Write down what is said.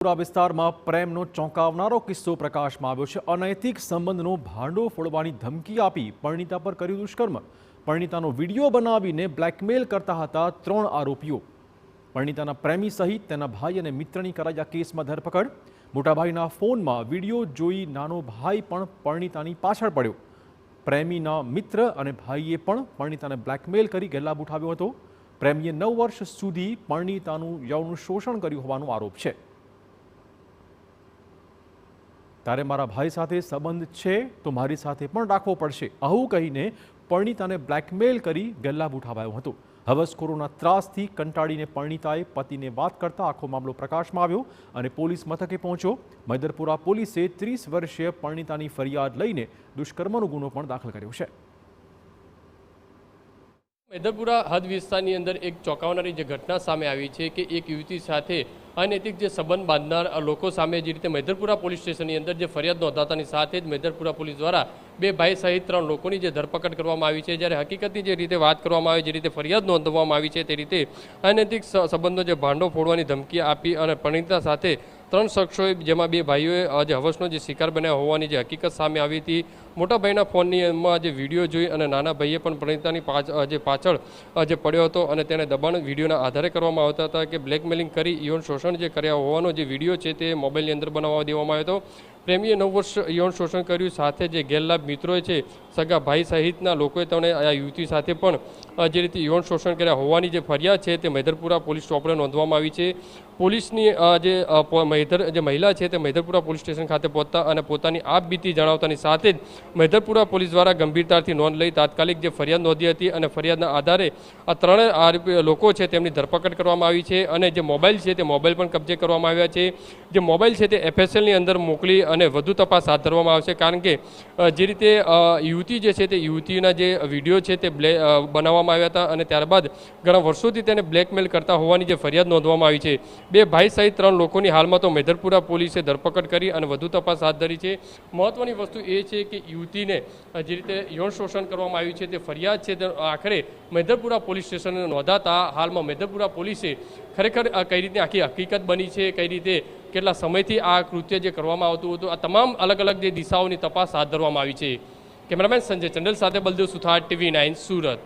પૂરા વિસ્તારમાં પ્રેમનો ચોંકાવનારો કિસ્સો પ્રકાશમાં આવ્યો છે। અનૈતિક સંબંધનો ભાંડો ફોડવાની ધમકી આપી પરિણીતા પર કર્યું દુષ્કર્મ। પરિણીતાનો વિડીયો બનાવીને બ્લેકમેલ કરતા હતા 3 આરોપીઓ। પરિણીતાના પ્રેમી સહિત તેના ભાઈ અને મિત્રની કરાઈ આ કેસમાં ધરપકડ। મોટાભાઈના ફોનમાં વિડીયો જોઈ નાનો ભાઈ પણ પરિણીતાની પાછળ પડ્યો। પ્રેમીના મિત્ર અને ભાઈએ પણ પરિણીતાને બ્લેકમેલ કરી ગેરલાભ ઉઠાવ્યો હતો। પ્રેમીએ 9 વર્ષ સુધી પરિણીતાનું યૌન શોષણ કર્યું હોવાનો આરોપ છે। તારે મારા ભાઈ સાથે સંબંધ છે તો મારી સાથે પણ રાખવો પડશે, આવું કહીને પરિણીતાને બ્લેકમેલ કરી ગેરલાભ ઉઠાવાયો હતો। હવસખોરોના ત્રાસથી કંટાળીને પરિણીતાએ પતિને વાત કરતા આખો મામલો પ્રકાશમાં આવ્યો અને પોલીસ મથકે પહોંચ્યો। મૈદરપુરા પોલીસે 30 વર્ષીય પરિણીતાની ફરિયાદ લઈને દુષ્કર્મનો ગુનો પણ દાખલ કર્યો છે। મૈદરપુરા હદ વિસ્તારની અંદર એક ચોંકાવનારી જે ઘટના સામે આવી છે કે એક યુવતી સાથે અનૈતિક જે સંબંધ બાંધનાર લોકો સામે જે રીતે મૈદરપુરા પોલીસ સ્ટેશનની અંદર જે ફરિયાદ નોંધાતાની સાથે જ મૈદરપુરા પોલીસ દ્વારા 2 ભાઈ સહિત 3 લોકોની જે ધરપકડ કરવામાં આવી છે। જ્યારે હકીકતની જે રીતે વાત કરવામાં આવે, જે રીતે ફરિયાદ નોંધવામાં આવી છે તે રીતે અનૈતિક સંબંધનો જે ભાંડો ફોડવાની ધમકી આપી અને પરિણીતા સાથે 3 શખ્સોએ, જેમાં 2 ભાઈઓએ જે હવસનો જે શિકાર બન્યા હોવાની જે હકીકત સામે આવી હતી। મોટા ભાઈના ફોનમાં જે વિડીયો જોઈ અને નાના ભાઈએ પણ પરિણીતાની પાછળ જે પડ્યો હતો અને તેને દબાણ વિડીયોના આધારે કરવામાં આવતા હતા કે બ્લેકમેલિંગ કરી યૌન શોષણ જે કર્યા હોવાનો જે વિડીયો છે તે મોબાઈલની અંદર બનાવવા દેવામાં આવ્યો હતો। પ્રેમીએ 9 વર્ષ યૌન શોષણ કર્યું, સાથે જે ગેરલાભ મિત્રોએ છે, સગા ભાઈ સહિતના લોકોએ તેમણે આ યુવતી સાથે પણ જે રીતે યૌન શોષણ કર્યા હોવાની જે ફરિયાદ છે તે મૈદરપુરા પોલીસ સ્ટોપરે નોંધવામાં આવી છે। પોલીસની જે મહિલા છે તે મૈદરપુરા પોલીસ સ્ટેશન ખાતે પહોંચતા અને પોતાની આપબીતી જણાવતાની સાથે જ મૈદરપુરા પોલીસ દ્વારા ગંભીરતાથી નોંધ લઈ તાત્કાલિક જે ફરિયાદ નોંધી હતી અને ફરિયાદના આધારે આ 3 આરોપી લોકો છે તેમની ધરપકડ કરવામાં આવી છે અને જે મોબાઈલ છે તે મોબાઈલ પણ કબજે કરવામાં આવ્યા છે। જે મોબાઈલ છે તે FSLની અંદર મોકલી અને વધુ તપાસ હાથ ધરવામાં આવશે, કારણ કે જે રીતે યુવતી જે છે તે યુવતીના જે વિડીયો છે તે બનાવવામાં આવ્યા હતા અને ત્યારબાદ ઘણા વર્ષોથી તેને બ્લેકમેલ કરતા હોવાની જે ફરિયાદ નોંધવામાં આવી છે। 2 ભાઈ સહિત 3 લોકોની હાલમાં તો મૈદરપુરા પોલીસે ધરપકડ કરી અને વધુ તપાસ હાથ ધરી છે। મહત્વની વસ્તુ એ છે કે યુવતીને જે રીતે યૌન શોષણ કરવામાં આવ્યું છે તે ફરિયાદ છે તે આખરે મૈદરપુરા પોલીસ સ્ટેશને નોંધાતા હાલમાં મૈદરપુરા પોલીસે ખરેખર કઈ રીતે આખી હકીકત બની છે, કઈ રીતે કેટલા સમયથી આ કૃત્ય જે કરવામાં આવતું હતું, આ તમામ અલગ અલગ જે દિશાઓની તપાસ હાથ ધરવામાં આવી છે। કેમેરામેન સંજય ચંડલ સાથે બલદેવ સુથાર, TV9 સુરત।